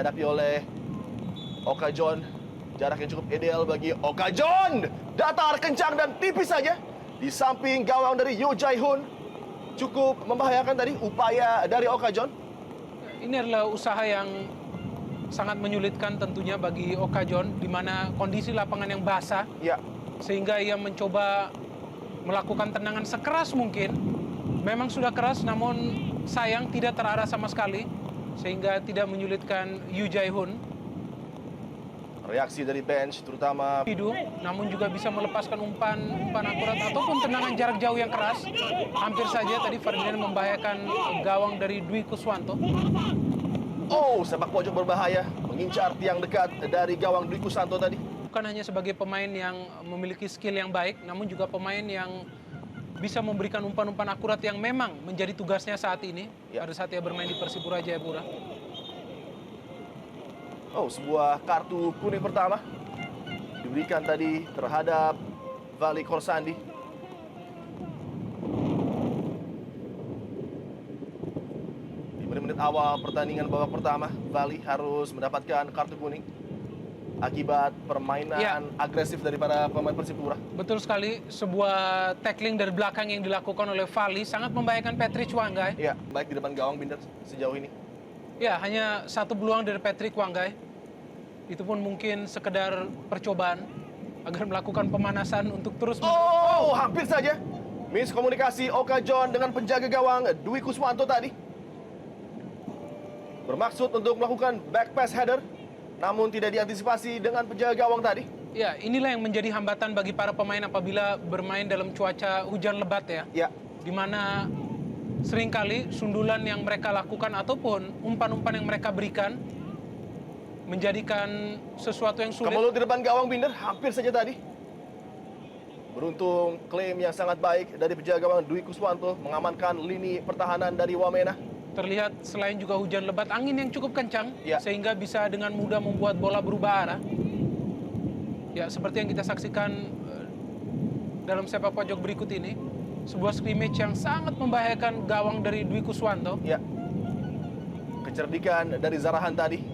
dihadapi oleh Okajon. Jarak yang cukup ideal bagi Okajon. Datar kencang dan tipis saja di samping gawang dari Yoo Jae-hoon. Cukup membahayakan tadi upaya dari Okajon. Ini adalah usaha yang sangat menyulitkan tentunya bagi Okajon, di mana kondisi lapangan yang basah, Ya, sehingga ia mencoba melakukan tendangan sekeras mungkin. Memang sudah keras, namun sayang tidak terarah sama sekali, sehingga tidak menyulitkan Yoo Jae-hoon. reaksi dari bench terutama Namun juga bisa melepaskan umpan akurat ataupun tendangan jarak jauh yang keras. Hampir saja tadi Ferdinand membahayakan gawang dari Dwi Kuswanto. sepak pojok berbahaya mengincar tiang dekat dari gawang Dwi Kuswanto tadi. Bukan hanya sebagai pemain yang memiliki skill yang baik, namun juga pemain yang bisa memberikan umpan-umpan akurat yang memang menjadi tugasnya saat ini, pada saat ia bermain di Persipura Jayapura. Sebuah kartu kuning pertama diberikan tadi terhadap Vali Korsandi. Di menit-menit awal pertandingan babak pertama, Vali harus mendapatkan kartu kuning akibat permainan agresif daripada pemain Persipura. Betul sekali, sebuah tackling dari belakang yang dilakukan oleh Vali sangat membahayakan Patrick Wanggai. Ya, baik di depan gawang Binder sejauh ini. Ya, hanya satu peluang dari Patrick Wanggai. Itu pun mungkin sekedar percobaan agar melakukan pemanasan untuk terus... Hampir saja miskomunikasi Okajon dengan penjaga gawang Dwi Kuswanto tadi. Bermaksud untuk melakukan back pass header, namun tidak diantisipasi dengan penjaga gawang tadi. Ya, inilah yang menjadi hambatan bagi para pemain apabila bermain dalam cuaca hujan lebat ya. Ya. Di mana seringkali sundulan yang mereka lakukan ataupun umpan-umpan yang mereka berikan menjadikan sesuatu yang sulit. Kemulut di depan gawang Binder, hampir saja tadi. Beruntung klaim yang sangat baik dari penjaga gawang Dwi Kuswanto mengamankan lini pertahanan dari Wamena. Terlihat selain juga hujan lebat, angin yang cukup kencang, sehingga bisa dengan mudah membuat bola berubah arah. Ya, seperti yang kita saksikan dalam sepak pojok berikut ini, sebuah scrimmage yang sangat membahayakan gawang dari Dwi Kuswanto. Ya, kecerdikan dari Zarahan tadi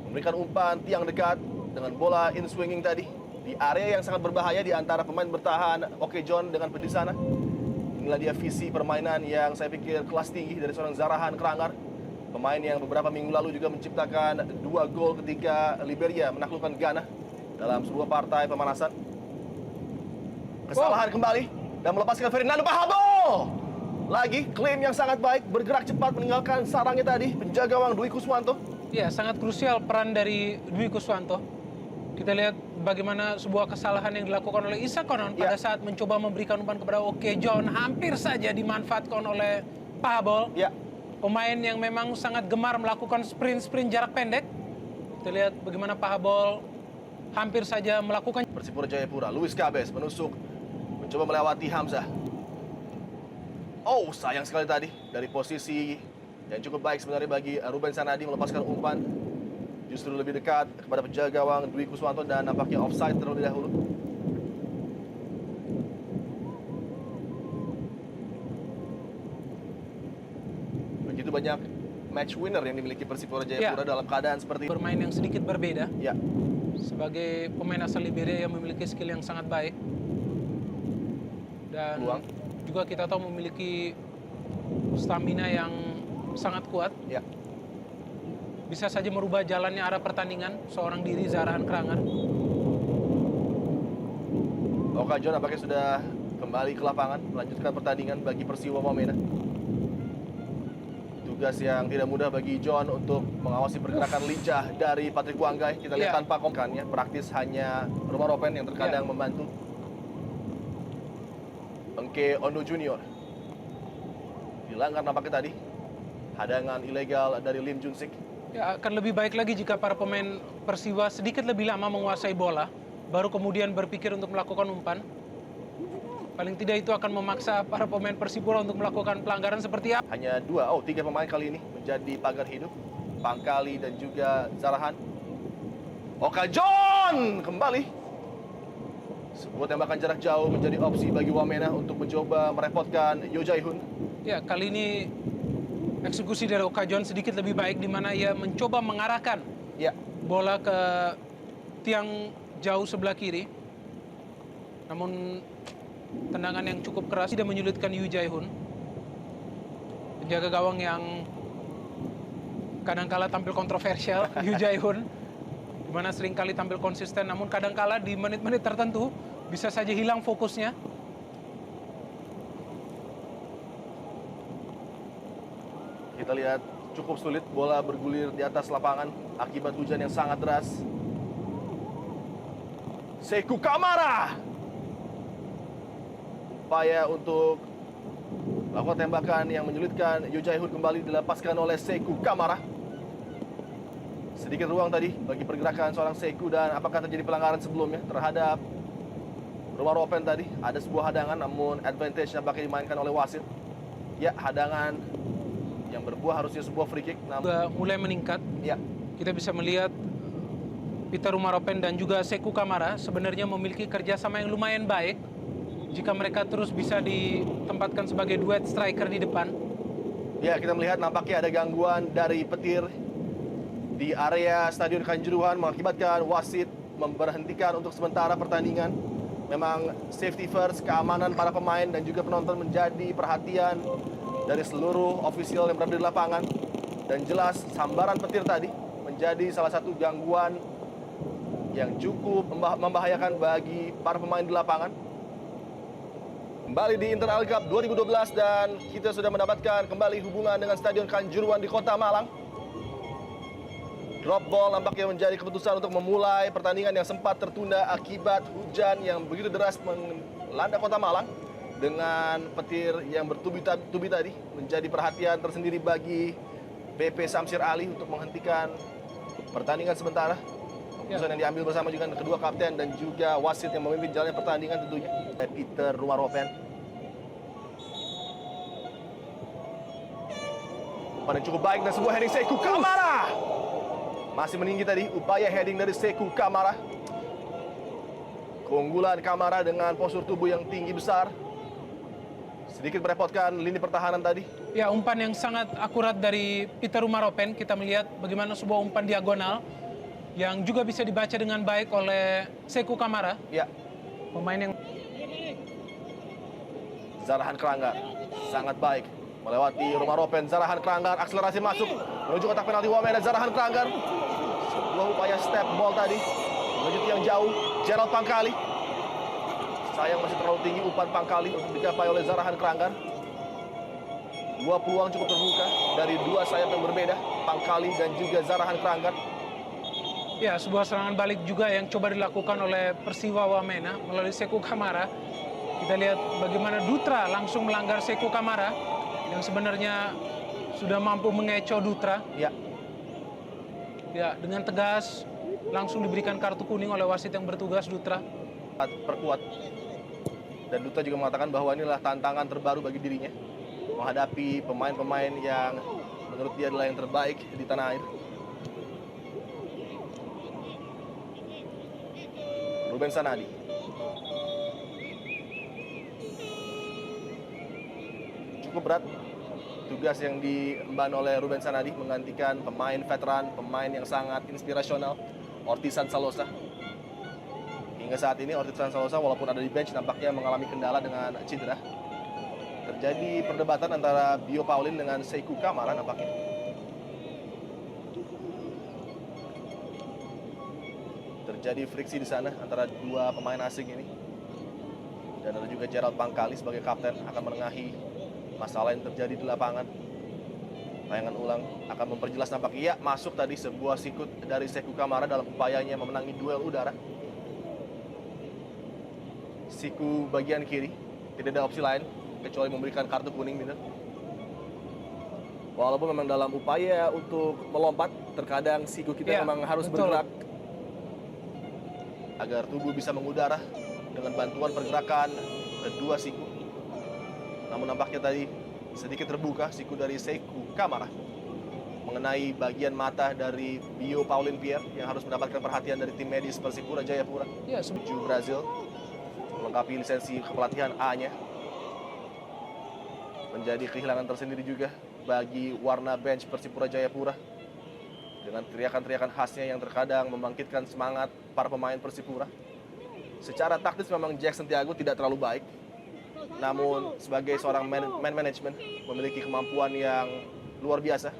memberikan umpan tiang dekat dengan bola in swinging tadi di area yang sangat berbahaya di antara pemain bertahan Okajon dengan di sana. Inilah dia visi permainan yang saya pikir kelas tinggi dari seorang Zarahan Krangar, pemain yang beberapa minggu lalu juga menciptakan 2 gol ketika Liberia menaklukkan Ghana dalam sebuah partai pemanasan. Kesalahan kembali dan melepaskan Ferdinando Pahabo. Lagi klaim yang sangat baik, bergerak cepat meninggalkan sarangnya tadi penjaga gawang Dwi Kuswanto. Ya, sangat krusial peran dari Dwi Kuswanto. Kita lihat bagaimana sebuah kesalahan yang dilakukan oleh Isa Konon pada saat mencoba memberikan umpan kepada Okajon, hampir saja dimanfaatkan oleh Pahabol. Ya. Pemain yang memang sangat gemar melakukan sprint jarak pendek. Kita lihat bagaimana Pahabol hampir saja melakukan. Persipura Jayapura, Luis Cabes menusuk, mencoba melewati Hamzah. Sayang sekali tadi dari posisi yang cukup baik sebenarnya bagi Ruben Sanadi melepaskan umpan. Justru lebih dekat kepada penjaga gawang Dwi Kuswanto dan nampaknya offside terlebih dahulu. Begitu banyak match winner yang dimiliki Persipura Jayapura dalam keadaan seperti bermain yang sedikit berbeda. Ya. Sebagai pemain asal Liberia yang memiliki skill yang sangat baik. Dan juga kita tahu memiliki stamina yang sangat kuat. Ya. Bisa saja merubah jalannya arah pertandingan seorang diri Zarahan Krangar. Okajon nampaknya sudah kembali ke lapangan melanjutkan pertandingan bagi Persiwa Wamena. Tugas yang tidak mudah bagi John untuk mengawasi pergerakan lincah dari Patrick Wanggai. Kita lihat tanpa komkannya, praktis hanya Roma Ropen yang terkadang membantu. Engke Ondo Junior dilanggar nampaknya tadi. Hadangan ilegal dari Lim Junsik. Ya, akan lebih baik lagi jika para pemain Persiwa sedikit lebih lama menguasai bola, baru kemudian berpikir untuk melakukan umpan. Paling tidak itu akan memaksa para pemain Persipura untuk melakukan pelanggaran seperti apa? Hanya 3 pemain kali ini menjadi pagar hidup. Pangkali dan juga Zarahan. Okajon kembali. Sebuah tembakan jarak jauh menjadi opsi bagi Wamena untuk mencoba merepotkan Yoo Jae-hoon. Ya, kali ini eksekusi dari Okajon sedikit lebih baik, di mana ia mencoba mengarahkan Ya. Bola ke tiang jauh sebelah kiri. Namun tendangan yang cukup keras tidak menyulitkan Yu Jae-hoon. Penjaga gawang yang kadangkala tampil kontroversial, Yu Jae-hoon, di mana seringkali tampil konsisten, namun kadangkala di menit-menit tertentu bisa saja hilang fokusnya. Kita lihat cukup sulit bola bergulir di atas lapangan akibat hujan yang sangat deras. Sekou Kamara. Upaya untuk melakukan tembakan yang menyulitkan Yu Jae-hoon kembali dilepaskan oleh Sekou Kamara. Sedikit ruang tadi bagi pergerakan seorang Sekou, dan apakah terjadi pelanggaran sebelumnya terhadap Rumaropen tadi? Ada sebuah hadangan namun advantage nampaknya dimainkan oleh wasit. Ya, hadangan yang berbuah harusnya sebuah free kick. Juga mulai meningkat. Ya. Kita bisa melihat Peter Rumaropen dan juga Sekou Kamara sebenarnya memiliki kerjasama yang lumayan baik jika mereka terus bisa ditempatkan sebagai duet striker di depan. Ya, kita melihat nampaknya ada gangguan dari petir di area Stadion Kanjuruhan mengakibatkan wasit memberhentikan untuk sementara pertandingan. Memang safety first, keamanan para pemain dan juga penonton menjadi perhatian dari seluruh ofisial yang berada di lapangan. Dan jelas sambaran petir tadi menjadi salah satu gangguan yang cukup membahayakan bagi para pemain di lapangan. Kembali di Internal Cup 2012 dan kita sudah mendapatkan kembali hubungan dengan Stadion Kanjuruhan di Kota Malang. Drop ball nampaknya menjadi keputusan untuk memulai pertandingan yang sempat tertunda akibat hujan yang begitu deras melanda Kota Malang. Dengan petir yang bertubi-tubi tadi menjadi perhatian tersendiri bagi PP Samsir Ali untuk menghentikan pertandingan sementara. Keputusan yang diambil bersama juga kedua kapten dan juga wasit yang memimpin jalannya pertandingan tentunya, Peter Rumaropen. Umpan yang cukup baik dan sebuah heading Sekou Kamara. Masih meninggi tadi upaya heading dari Sekou Kamara. Keunggulan Kamara dengan postur tubuh yang tinggi besar sedikit merepotkan lini pertahanan tadi. Ya, umpan yang sangat akurat dari Peter Rumaropen. Kita melihat bagaimana sebuah umpan diagonal yang juga bisa dibaca dengan baik oleh Sekou Kamara. Ya. Pemain yang Zarahan Kranggar sangat baik melewati Rumaropen. Zarahan Kranggar akselerasi masuk menuju kotak penalti Wamena. Zarahan Kranggar sebuah upaya step ball tadi menuju yang jauh. Gerald Pangkali, sayang masih terlalu tinggi umpan Pangkali untuk dicapai oleh Zarahan Kranggar. Dua peluang cukup terbuka dari dua sayap yang berbeda, Pangkali dan juga Zarahan Kranggar. Ya, sebuah serangan balik juga yang coba dilakukan oleh Persiwa Wamena melalui Sekou Kamara. Kita lihat bagaimana Dutra langsung melanggar Sekou Kamara yang sebenarnya sudah mampu mengecoh Dutra. Ya. Ya, dengan tegas langsung diberikan kartu kuning oleh wasit yang bertugas Dutra. Perkuat. Dan Dutra juga mengatakan bahwa inilah tantangan terbaru bagi dirinya menghadapi pemain-pemain yang menurut dia adalah yang terbaik di tanah air. Ruben Sanadi. Cukup berat tugas yang diemban oleh Ruben Sanadi menggantikan pemain veteran, pemain yang sangat inspirasional, Ortisan Salosa. Hingga saat ini Ortisan Salosa walaupun ada di bench nampaknya mengalami kendala dengan cedera. Terjadi perdebatan antara Bio Paulin dengan Sekou Kamara nampaknya. Terjadi friksi di sana antara dua pemain asing ini. Dan ada juga Gerald Pangkali sebagai kapten akan menengahi masalah yang terjadi di lapangan. Tayangan ulang akan memperjelas nampaknya. Ya, masuk tadi sebuah sikut dari Sekou Kamara dalam upayanya memenangi duel udara. Siku bagian kiri, tidak ada opsi lain kecuali memberikan kartu kuning, Minder. Walaupun memang dalam upaya untuk melompat, terkadang siku kita memang harus bergerak agar tubuh bisa mengudara dengan bantuan pergerakan kedua siku. Namun nampaknya tadi sedikit terbuka siku dari Sekou Kamara mengenai bagian mata dari Bio Paulin Pierre yang harus mendapatkan perhatian dari tim medis Persipura Jayapura. Ya, menuju Brazil melengkapi lisensi kepelatihan A-nya. Menjadi kehilangan tersendiri juga bagi warna bench Persipura Jayapura dengan teriakan-teriakan khasnya yang terkadang membangkitkan semangat para pemain Persipura. Secara taktis memang Jackson Tiago tidak terlalu baik, namun sebagai seorang man management memiliki kemampuan yang luar biasa.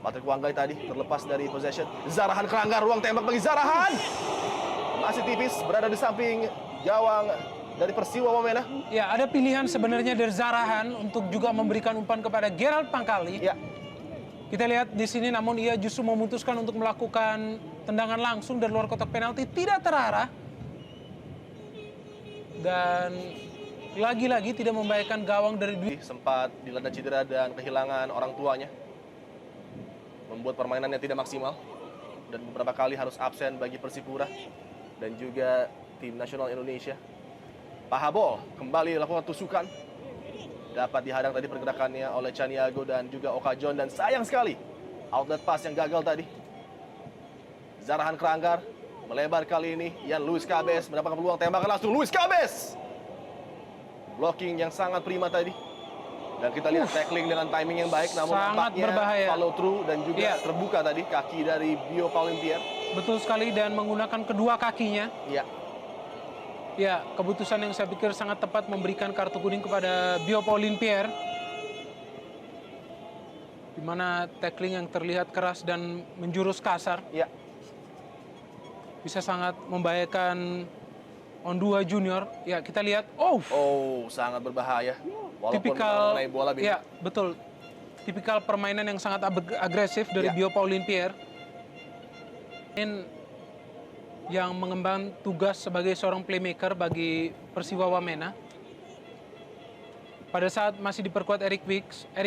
Patrick Wanggai tadi terlepas dari possession. Zarahan Keranggar, ruang tembak bagi Zarahan. Masih tipis, berada di samping gawang dari Persiwa Wamena. Ya, ada pilihan sebenarnya dari Zarahan untuk juga memberikan umpan kepada Gerald Pangkali. Ya. Kita lihat di sini, namun ia justru memutuskan untuk melakukan tendangan langsung dari luar kotak penalti, tidak terarah. Dan lagi-lagi tidak membahayakan gawang dari Dwi. Sempat dilanda cedera dan kehilangan orang tuanya, membuat permainannya tidak maksimal. Dan beberapa kali harus absen bagi Persipura dan juga tim nasional Indonesia. Pahabol kembali lakukan tusukan. Dapat dihadang tadi pergerakannya oleh Chaniago dan juga Okajon. Dan sayang sekali outlet pass yang gagal tadi. Zarahan Keranggar melebar kali ini. Yan Luis Cabez mendapatkan peluang tembakan langsung. Luis Cabez. Blocking yang sangat prima tadi. Dan kita lihat tackling dengan timing yang baik. Namun sangat nampaknya berbahaya. follow through dan juga terbuka tadi kaki dari Bio Paulintier. Betul sekali, dan menggunakan kedua kakinya. Ya. Ya, keputusan yang saya pikir sangat tepat memberikan kartu kuning kepada Bio Paulintier. Di mana tackling yang terlihat keras dan menjurus kasar. Ya. Bisa sangat membahayakan Ondua Junior. Ya, kita lihat. Oh, sangat berbahaya. Walaupun tipikal mengenai bola bini. Ya, betul. Tipikal permainan yang sangat agresif dari Bio Paulintier. Yang mengemban tugas sebagai seorang playmaker bagi Persiwa Wamena. Pada saat masih diperkuat Eric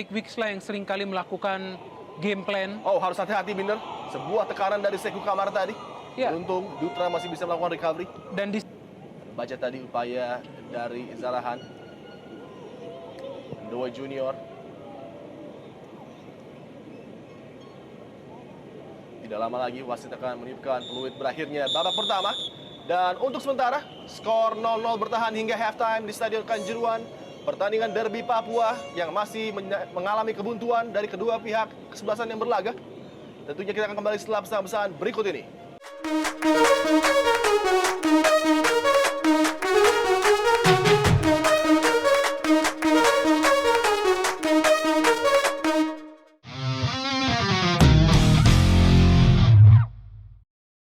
Wicks lah yang seringkali melakukan game plan. Harus hati-hati Binder. Sebuah tekanan dari Seku Kamar tadi. Ya. Beruntung Dutra masih bisa melakukan recovery. Dan baca tadi upaya dari Zarahan. Doa Junior. Tidak lama lagi wasit akan meniupkan peluit berakhirnya babak pertama. Dan untuk sementara, skor 0-0 bertahan hingga halftime di Stadion Kanjuruhan. Pertandingan derby Papua yang masih mengalami kebuntuan dari kedua pihak kesebelasan yang berlaga. Tentunya kita akan kembali setelah pesan-pesan berikut ini.